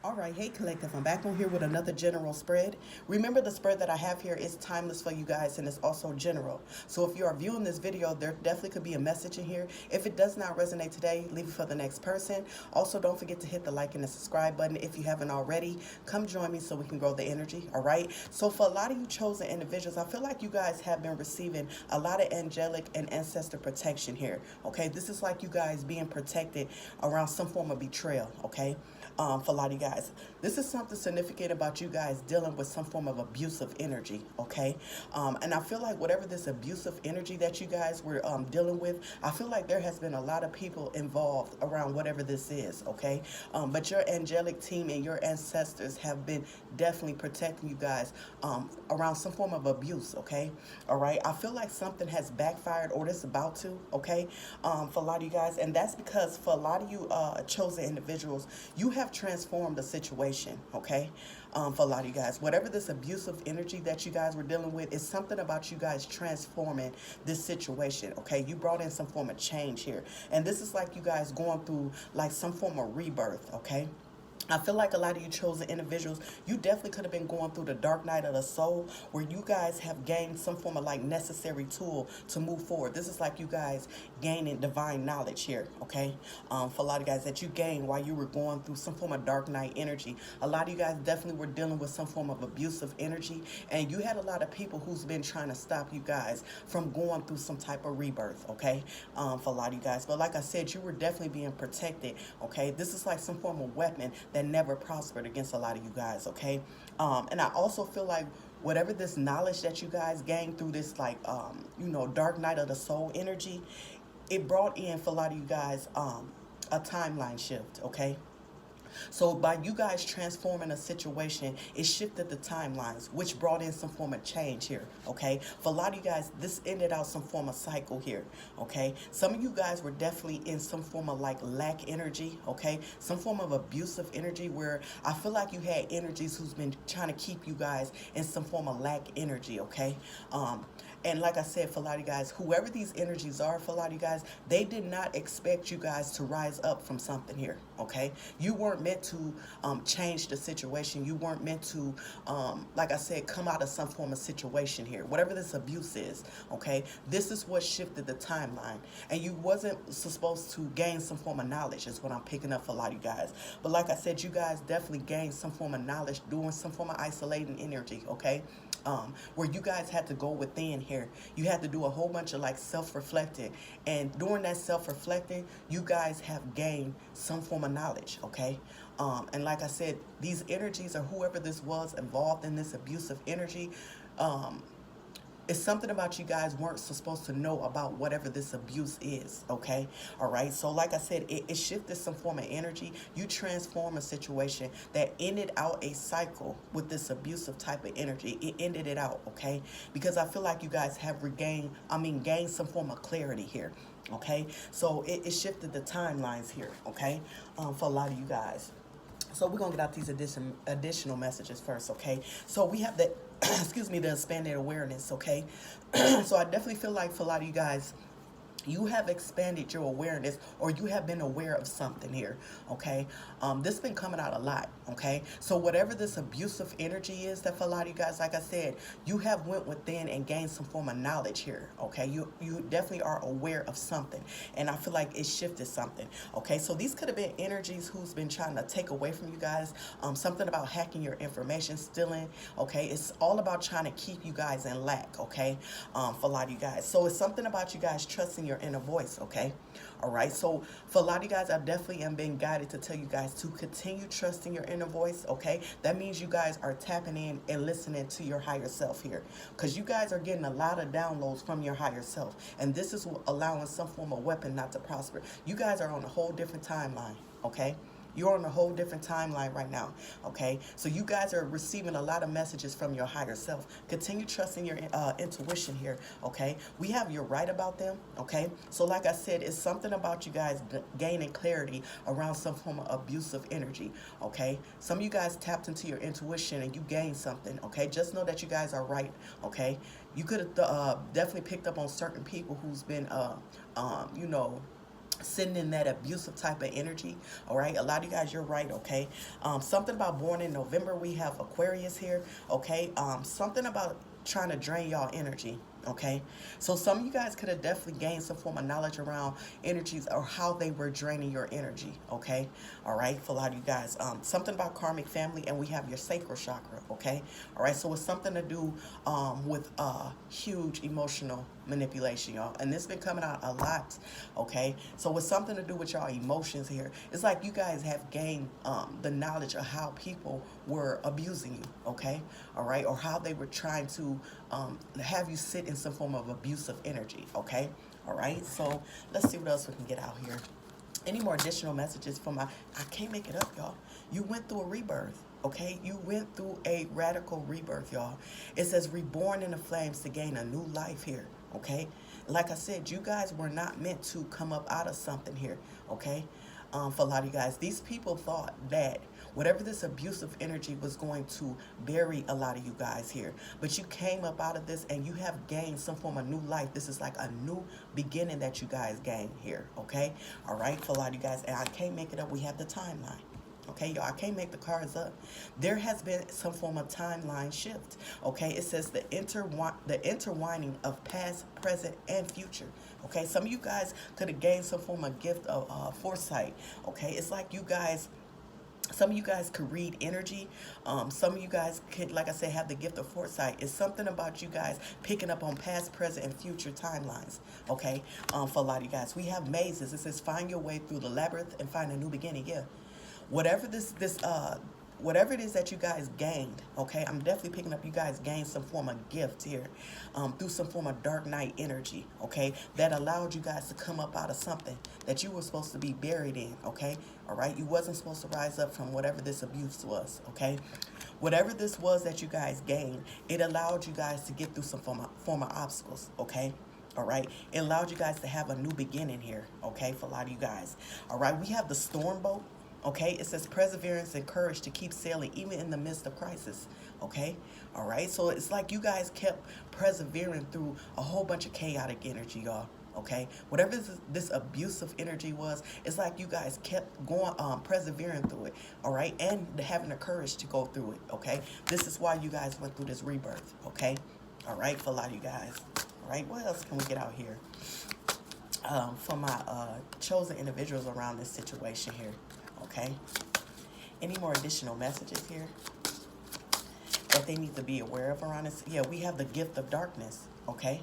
All right, hey collective, I'm back on here with another general spread. Remember, the spread that I have here is timeless for you guys and it's also general. So if you are viewing this video, there definitely could be a message in here. If it does not resonate today, leave it for the next person. Also, don't forget to hit the like and the subscribe button if you haven't already. Come join me so we can grow the energy, all right? So for a lot of you chosen individuals, I feel like you guys have been receiving a lot of angelic and ancestor protection here, okay? This is like you guys being protected around some form of betrayal, okay? For a lot of you guys, this is something significant about you guys dealing with some form of abusive energy, okay? And I feel like whatever this abusive energy that you guys were dealing with, I feel like there has been a lot of people involved around whatever this is, okay? But your angelic team and your ancestors have been definitely protecting you guys around some form of abuse, okay? All right, I feel like something has backfired or it's about to, okay? For a lot of you guys, and that's because for a lot of you chosen individuals, you have transformed the situation, okay? For a lot of you guys, whatever this abusive energy that you guys were dealing with is something about you guys transforming this situation, okay? You brought in some form of change here, and this is like you guys going through like some form of rebirth, okay? I feel like a lot of you chosen individuals, you definitely could have been going through the dark night of the soul where you guys have gained some form of like necessary tool to move forward. This is like you guys gaining divine knowledge here, okay? For a lot of guys that you gained while you were going through some form of dark night energy. A lot of you guys definitely were dealing with some form of abusive energy, and you had a lot of people who's been trying to stop you guys from going through some type of rebirth, okay? For a lot of you guys. But like I said, you were definitely being protected, okay? This is like some form of weapon that never prospered against a lot of you guys, okay? And I also feel like whatever this knowledge that you guys gained through this like dark night of the soul energy, it brought in for a lot of you guys a timeline shift, okay? So by you guys transforming a situation, it shifted the timelines, which brought in some form of change here, okay? For a lot of you guys, this ended out some form of cycle here, okay? Some of you guys were definitely in some form of like lack energy, okay? Some form of abusive energy where I feel like you had energies who's been trying to keep you guys in some form of lack energy, okay? And like I said, for a lot of you guys, whoever these energies are, for a lot of you guys, they did not expect you guys to rise up from something here, okay? You weren't meant to change the situation. You weren't meant to, like I said, come out of some form of situation here. Whatever this abuse is, okay? This is what shifted the timeline. And you wasn't supposed to gain some form of knowledge is what I'm picking up for a lot of you guys. But like I said, you guys definitely gained some form of knowledge doing some form of isolating energy, okay? Where you guys had to go within here. You had to do a whole bunch of like self-reflecting. And during that self-reflecting, you guys have gained some form of knowledge, okay? And like I said, these energies or whoever this was involved in this abusive energy, it's something about you guys weren't supposed to know about whatever this abuse is, okay? All right, so like I said, it shifted some form of energy. You transform a situation that ended out a cycle with this abusive type of energy. It ended it out, okay? Because I feel like you guys have gained some form of clarity here, okay? So it shifted the timelines here, okay? For a lot of you guys. So we're gonna get out these additional messages first, okay? So we have the, excuse me, the expanded awareness, okay? So I definitely feel like for a lot of you guys, you have expanded your awareness or you have been aware of something here, okay? This been coming out a lot, okay? So whatever this abusive energy is that for a lot of you guys, like I said, you have went within and gained some form of knowledge here, okay? You definitely are aware of something, and I feel like it shifted something, okay? So these could have been energies who's been trying to take away from you guys, something about hacking your information, stealing, okay? It's all about trying to keep you guys in lack, okay? For a lot of you guys. So it's something about you guys trusting your inner voice, okay? All right, so for a lot of you guys, I definitely am being guided to tell you guys to continue trusting your inner voice, okay? That means you guys are tapping in and listening to your higher self here, because you guys are getting a lot of downloads from your higher self, and this is allowing some form of weapon not to prosper. You guys are on a whole different timeline, okay? You're on a whole different timeline right now, okay? So you guys are receiving a lot of messages from your higher self. Continue trusting your intuition here, okay? We have your right about them, okay? So like I said, it's something about you guys gaining clarity around some form of abusive energy, okay? Some of you guys tapped into your intuition and you gained something, okay? Just know that you guys are right, okay? You could have definitely picked up on certain people who's been, sitting in that abusive type of energy. All right, a lot of you guys, you're right. Okay, something about born in November. We have Aquarius here. Okay, something about trying to drain y'all energy. Okay, so some of you guys could have definitely gained some form of knowledge around energies or how they were draining your energy. Okay, all right, for a lot of you guys, something about karmic family, and we have your sacral chakra. Okay, all right, so it's something to do with huge emotional manipulation, y'all, and this been coming out a lot. Okay, so it's something to do with y'all emotions here. It's like you guys have gained the knowledge of how people were abusing you. Okay, all right, or how they were trying to have you sit in some form of abusive energy. Okay, all right, so let's see what else we can get out here. Any more additional messages from I can't make it up, y'all. You went through a rebirth. Okay, you went through a radical rebirth, y'all. It says reborn in the flames to gain a new life here. Okay, like I said, you guys were not meant to come up out of something here. Okay, for a lot of you guys, these people thought that whatever this abusive energy was going to bury a lot of you guys here, but you came up out of this and you have gained some form of new life. This is like a new beginning that you guys gained here. Okay, all right, for a lot of you guys, and I can't make it up. We have the timeline. Okay, y'all, I can't make the cards up. There has been some form of timeline shift. Okay, it says the intertwining of past, present, and future. Okay, some of you guys could have gained some form of gift of foresight. Okay, it's like you guys, some of you guys could read energy. Some of you guys could, like I said, have the gift of foresight. It's something about you guys picking up on past, present, and future timelines. Okay, for a lot of you guys, we have mazes. It says find your way through the labyrinth and find a new beginning. Yeah, whatever whatever it is that you guys gained, okay, I'm definitely picking up you guys gained some form of gift here through some form of dark night energy, okay, that allowed you guys to come up out of something that you were supposed to be buried in. Okay, all right, you wasn't supposed to rise up from whatever this abuse was. Okay, whatever this was that you guys gained, it allowed you guys to get through some form of obstacles. Okay, all right, it allowed you guys to have a new beginning here. Okay, for a lot of you guys. All right, we have the storm boat. Okay, it says perseverance and courage to keep sailing even in the midst of crisis. Okay, all right, so it's like you guys kept persevering through a whole bunch of chaotic energy, y'all. Okay, whatever this abusive energy was, it's like you guys kept going, persevering through it. All right, and having the courage to go through it. Okay, this is why you guys went through this rebirth. Okay, all right, for a lot of you guys. All right, what else can we get out here for my chosen individuals around this situation here? Okay, any more additional messages here that they need to be aware of around this? Yeah, we have the gift of darkness. Okay,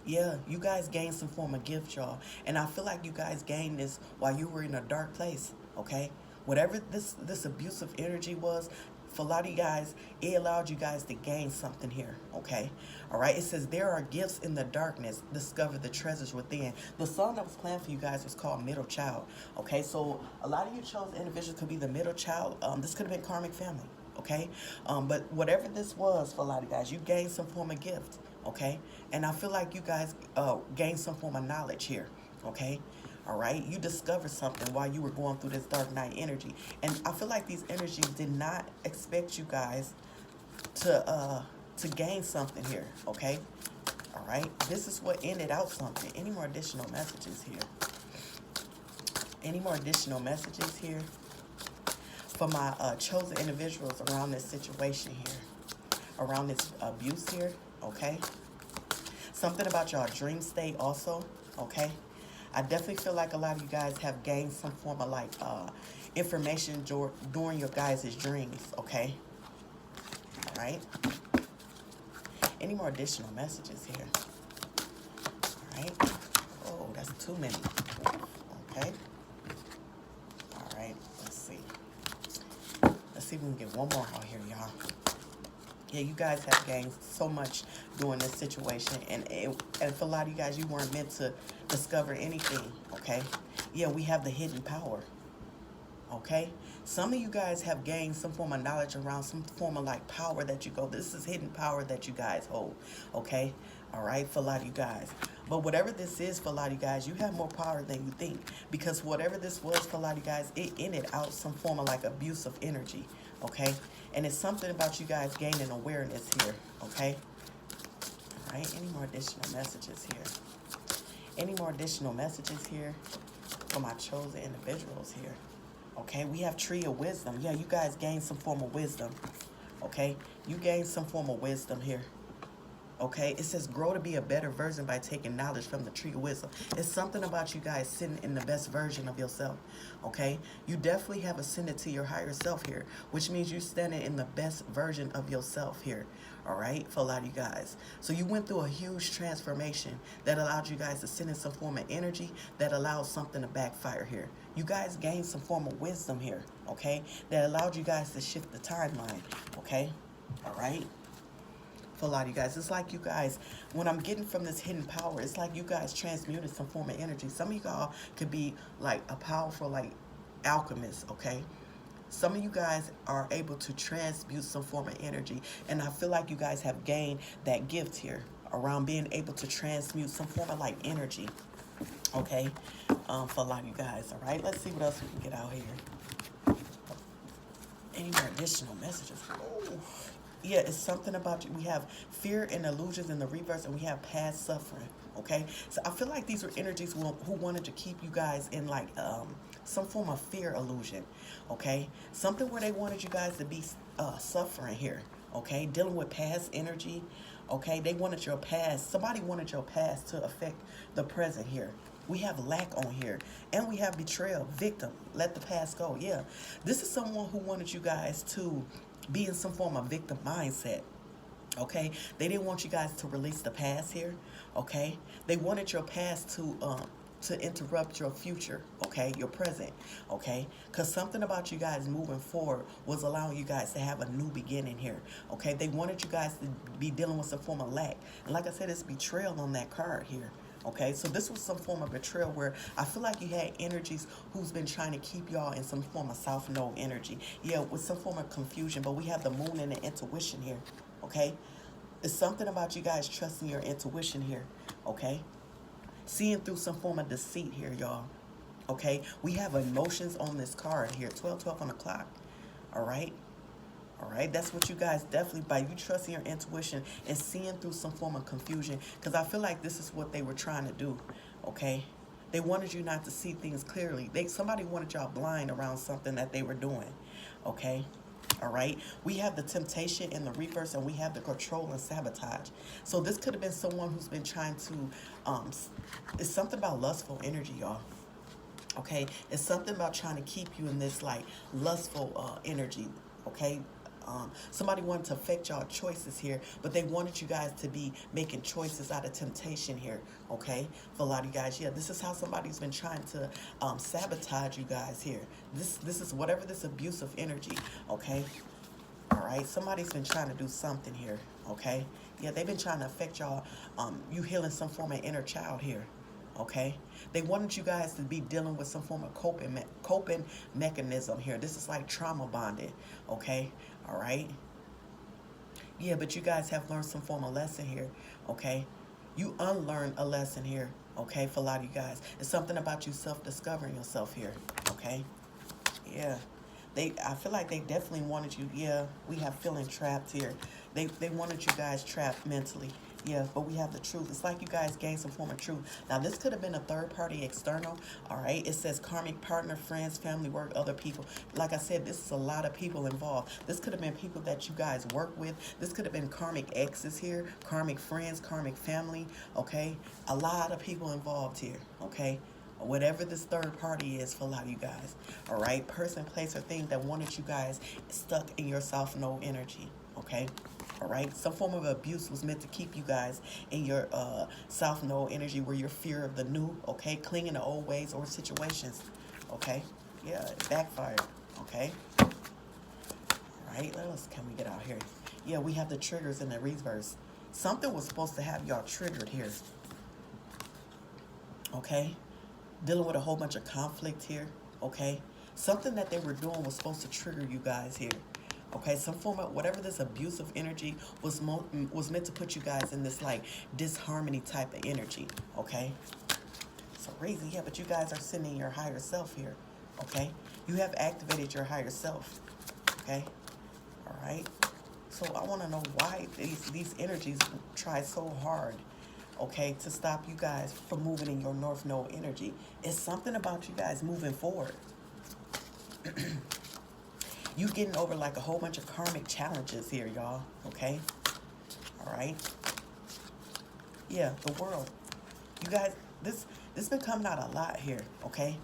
yeah, you guys gained some form of gift, y'all, and I feel like you guys gained this while you were in a dark place. Okay, whatever this abusive energy was, for a lot of you guys, it allowed you guys to gain something here. Okay, all right, it says there are gifts in the darkness, discover the treasures within. The song that was playing for you guys was called Middle Child. Okay, so a lot of you chosen individuals could be the middle child. This could have been karmic family. Okay, but whatever this was, for a lot of you guys, you gained some form of gift. Okay, and I feel like you guys gained some form of knowledge here. Okay, all right, you discovered something while you were going through this dark night energy, and I feel like these energies did not expect you guys to gain something here. Okay, all right, this is what ended out something. Any more additional messages here? Any more additional messages here for my chosen individuals around this situation here, around this abuse here? Okay, something about y'all dream state also. Okay, I definitely feel like a lot of you guys have gained some form of like information during your guys' dreams. Okay, all right, any more additional messages here? All right, oh, that's too many. Okay, all right, let's see if we can get one more out here, y'all. Yeah, you guys have gained so much during this situation, and for a lot of you guys, you weren't meant to discover anything. Okay, yeah, we have the hidden power. Okay, some of you guys have gained some form of knowledge around some form of like power that you go, this is hidden power that you guys hold. Okay, all right, for a lot of you guys. But whatever this is, for a lot of you guys, you have more power than you think, because whatever this was, for a lot of you guys, it ended out some form of like abusive energy. Okay, and it's something about you guys gaining awareness here. Okay, all right, any more additional messages here? Any more additional messages here for my chosen individuals here. Okay, we have tree of wisdom. Yeah, you guys gain some form of wisdom. Okay, you gain some form of wisdom here. Okay, it says grow to be a better version by taking knowledge from the tree of wisdom. It's something about you guys sitting in the best version of yourself. Okay, you definitely have ascended to your higher self here, which means you're standing in the best version of yourself here. All right, for a lot of you guys. So you went through a huge transformation that allowed you guys to send in some form of energy that allowed something to backfire here. You guys gained some form of wisdom here, okay, that allowed you guys to shift the timeline, okay, all right. For a lot of you guys, it's like you guys, when I'm getting from this hidden power, it's like you guys transmuted some form of energy. Some of you all could be like a powerful like alchemist, okay? Some of you guys are able to transmute some form of energy, and I feel like you guys have gained that gift here around being able to transmute some form of like energy, okay? For a lot of you guys, all right? Let's see what else we can get out here. Any more additional messages? Oh. Yeah, it's something about you. We have fear and illusions in the reverse, and we have past suffering, okay? So I feel like these were energies who wanted to keep you guys in like some form of fear illusion, okay? Something where they wanted you guys to be suffering here, okay? Dealing with past energy, okay? They wanted your past. Somebody wanted your past to affect the present here. We have lack on here, and we have betrayal, victim, let the past go. Yeah, this is someone who wanted you guys to be in some form of victim mindset, okay? They didn't want you guys to release the past here, okay? They wanted your past to interrupt your future, okay? Your present, okay? Because something about you guys moving forward was allowing you guys to have a new beginning here, okay? They wanted you guys to be dealing with some form of lack. And like I said, it's betrayal on that card here. Okay, so this was some form of betrayal where I feel like you had energies who's been trying to keep y'all in some form of South Node energy. Yeah, with some form of confusion, but we have the moon and the intuition here, okay? It's something about you guys trusting your intuition here, okay? Seeing through some form of deceit here, y'all, okay? We have emotions on this card here, 12 on the clock, all right? All right, that's what you guys definitely, by you trusting your intuition and seeing through some form of confusion, because I feel like this is what they were trying to do, okay? They wanted you not to see things clearly. Somebody wanted y'all blind around something that they were doing, okay? All right, we have the temptation in the reverse, and we have the control and sabotage. So this could have been someone who's been trying to, it's something about lustful energy, y'all. Okay, it's something about trying to keep you in this like lustful energy, okay? Somebody wanted to affect y'all choices here, but they wanted you guys to be making choices out of temptation here, okay? For a lot of you guys, yeah, this is how somebody's been trying to sabotage you guys here. This is whatever this abusive energy, okay? All right, somebody's been trying to do something here, okay? Yeah, they've been trying to affect y'all, you healing some form of inner child here, okay? They wanted you guys to be dealing with some form of coping mechanism here. This is like trauma bonding, okay? All right? Yeah, but you guys have learned some form of lesson here, okay? You unlearned a lesson here, okay, for a lot of you guys. It's something about you self-discovering yourself here, okay? Yeah. I feel like they definitely wanted you, yeah, we have feeling trapped here. They wanted you guys trapped mentally. Yeah, but we have the truth. It's like you guys gained some form of truth. Now, this could have been a third-party external, all right? It says karmic partner, friends, family, work, other people. Like I said, this is a lot of people involved. This could have been people that you guys work with. This could have been karmic exes here, karmic friends, karmic family, okay? A lot of people involved here, okay? Whatever this third party is for a lot of you guys, all right? Person, place, or thing that wanted you guys stuck in your South Node energy, okay? All right, some form of abuse was meant to keep you guys in your South Node energy where you're fear of the new, okay, clinging to old ways or situations, okay? Yeah, it backfired, okay? All right, what else can we get out here? Yeah, we have the triggers in the reverse. Something was supposed to have y'all triggered here, okay? Dealing with a whole bunch of conflict here, okay? Something that they were doing was supposed to trigger you guys here. Okay, some form of whatever this abusive energy was meant to put you guys in this like disharmony type of energy. Okay, so reason, yeah, but you guys are sending your higher self here. Okay, you have activated your higher self. Okay, all right. So I want to know why these energies try so hard okay, to stop you guys from moving in your North Node energy. It's something about you guys moving forward. You getting over like a whole bunch of karmic challenges here, y'all, okay? All right. Yeah, the world. You guys, this been coming out a lot here, okay?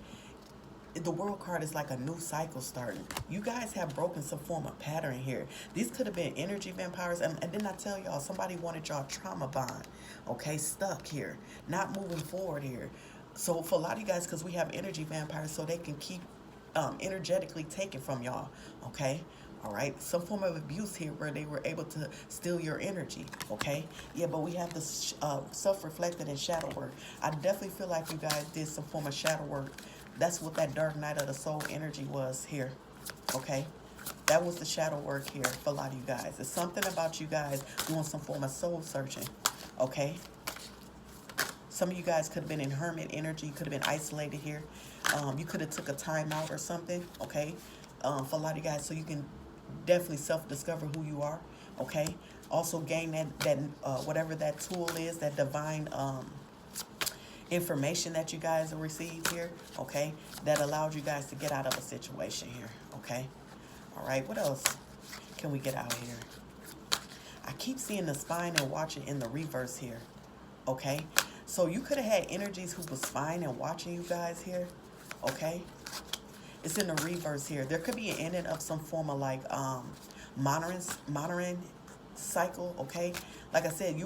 The world card is like a new cycle starting. You guys have broken some form of pattern here. These could have been energy vampires. And didn't I tell y'all, somebody wanted y'all trauma bond, okay? Stuck here, not moving forward here. So for a lot of you guys, because we have energy vampires, so they can keep energetically taken from y'all, okay? All right, some form of abuse here where they were able to steal your energy, okay? Yeah, but we have this self-reflected and shadow work. I definitely feel like you guys did some form of shadow work. That's what that dark night of the soul energy was here, okay? That was the shadow work here for a lot of you guys. It's something about you guys doing some form of soul searching, okay? Some of you guys could have been in hermit energy. You could have been isolated here. You could have took a time out or something, okay? For a lot of you guys, so you can definitely self-discover who you are, okay? Also gain that whatever that tool is, that divine information that you guys have received here, okay? That allowed you guys to get out of a situation here, okay? All right, what else can we get out here? I keep seeing the spine and watching in the reverse here, okay? So you could have had energies who was spying and watching you guys here, okay? It's in the reverse here. There could be an ending of some form of like monitoring cycle, okay? Like I said,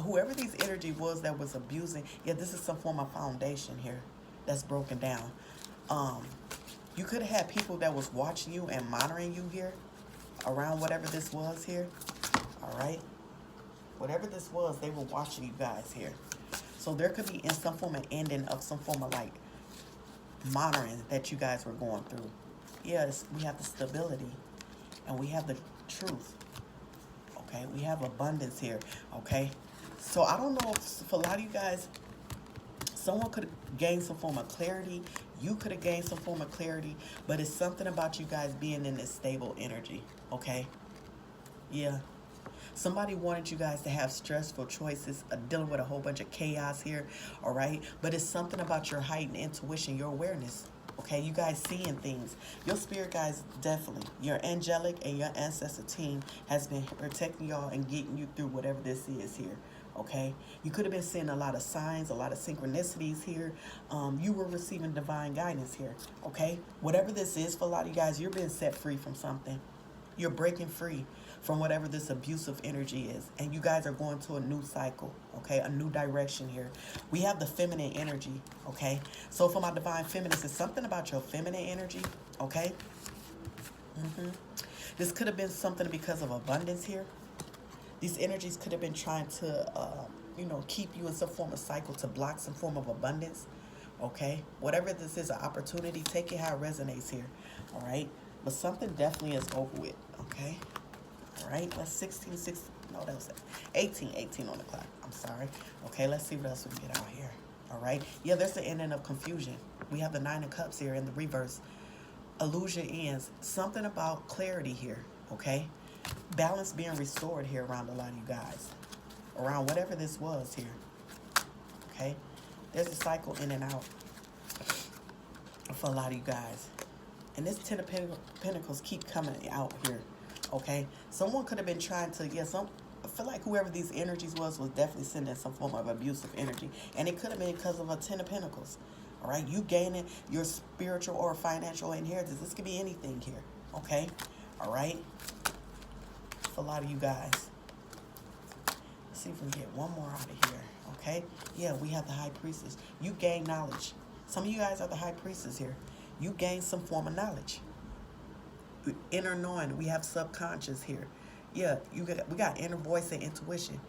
whoever these energy was that was abusing, yeah, this is some form of foundation here that's broken down. You could have had people that was watching you and monitoring you here around whatever this was here, all right? Whatever this was, they were watching you guys here. So there could be in some form of ending of some form of like monitoring that you guys were going through. Yes, we have the stability and we have the truth. Okay, we have abundance here. Okay, so I don't know if for a lot of you guys, someone could have gained some form of clarity. You could have gained some form of clarity, but it's something about you guys being in this stable energy. Okay, yeah. Somebody wanted you guys to have stressful choices, dealing with a whole bunch of chaos here, all right? But it's something about your heightened intuition, your awareness, okay? You guys seeing things. Your spirit guys, definitely, your angelic and your ancestor team has been protecting y'all and getting you through whatever this is here, okay? You could have been seeing a lot of signs, a lot of synchronicities here. You were receiving divine guidance here, okay? Whatever this is for a lot of you guys, you're being set free from something. You're breaking free from whatever this abusive energy is. And you guys are going to a new cycle, okay? A new direction here. We have the feminine energy, okay? So for my divine feminists, it's something about your feminine energy, okay? This could have been something because of abundance here. These energies could have been trying to, keep you in some form of cycle to block some form of abundance, okay? Whatever this is, an opportunity, take it how it resonates here, all right? But something definitely is over with, okay? All right, that's 18 on the clock. I'm sorry. Okay, let's see what else we can get out here. All right. Yeah, there's the ending of confusion. We have the 9 of Cups here in the reverse. Illusion ends. Something about clarity here, okay? Balance being restored here around a lot of you guys. Around whatever this was here, okay? There's a cycle in and out for a lot of you guys. And this 10 of Pentacles keep coming out here. Okay, someone could have been trying to, I feel like whoever these energies was definitely sending some form of abusive energy. And it could have been because of a 10 of Pentacles. All right, you gaining your spiritual or financial inheritance. This could be anything here. Okay, all right. For a lot of you guys. Let's see if we can get one more out of here. Okay, yeah, we have the High Priestess. You gain knowledge. Some of you guys are the High Priestess here. You gain some form of knowledge. Inner knowing, we have subconscious here. Yeah, we got inner voice and intuition.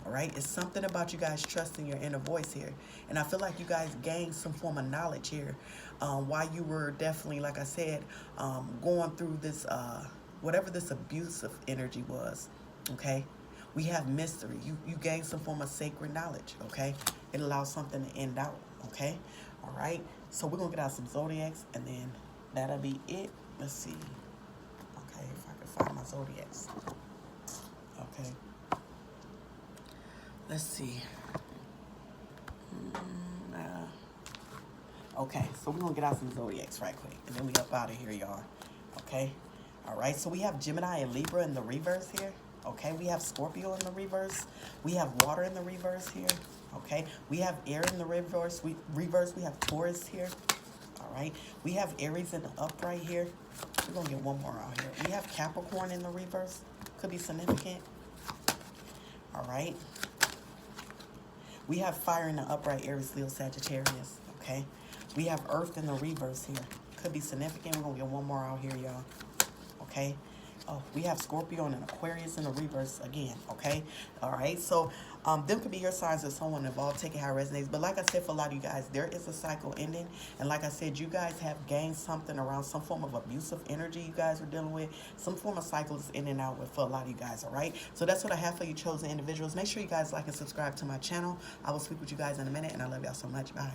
All right, it's something about you guys trusting your inner voice here, and I feel like you guys gained some form of knowledge here while you were definitely, like I said, going through this whatever this abusive energy was. Okay, we have mystery. You gain some form of sacred knowledge. Okay, it allows something to end out. Okay, all right. So we're gonna get out some zodiacs, and then that'll be it. Let's see. Okay, if I can find my zodiacs. Okay. Let's see. Okay, so we're going to get out some zodiacs right quick, and then we up out of here, y'all. Okay? All right, so we have Gemini and Libra in the reverse here. Okay, we have Scorpio in the reverse. We have water in the reverse here. Okay, we have air in the reverse. We have Taurus here. All right, we have Aries in the upright here. We're going to get one more out here. We have Capricorn in the reverse. Could be significant. All right. We have fire in the upright, Aries, Leo, Sagittarius. Okay. We have Earth in the reverse here. Could be significant. We're going to get one more out here, y'all. Okay. Oh, we have Scorpio and Aquarius in the reverse again, okay? All right, so them could be your signs of someone involved. Take it how it resonates. But like I said, for a lot of you guys, there is a cycle ending. And like I said, you guys have gained something around some form of abusive energy you guys are dealing with. Some form of cycle is in and out with for a lot of you guys, all right? So that's what I have for you chosen individuals. Make sure you guys like and subscribe to my channel. I will speak with you guys in a minute, and I love y'all so much. Bye.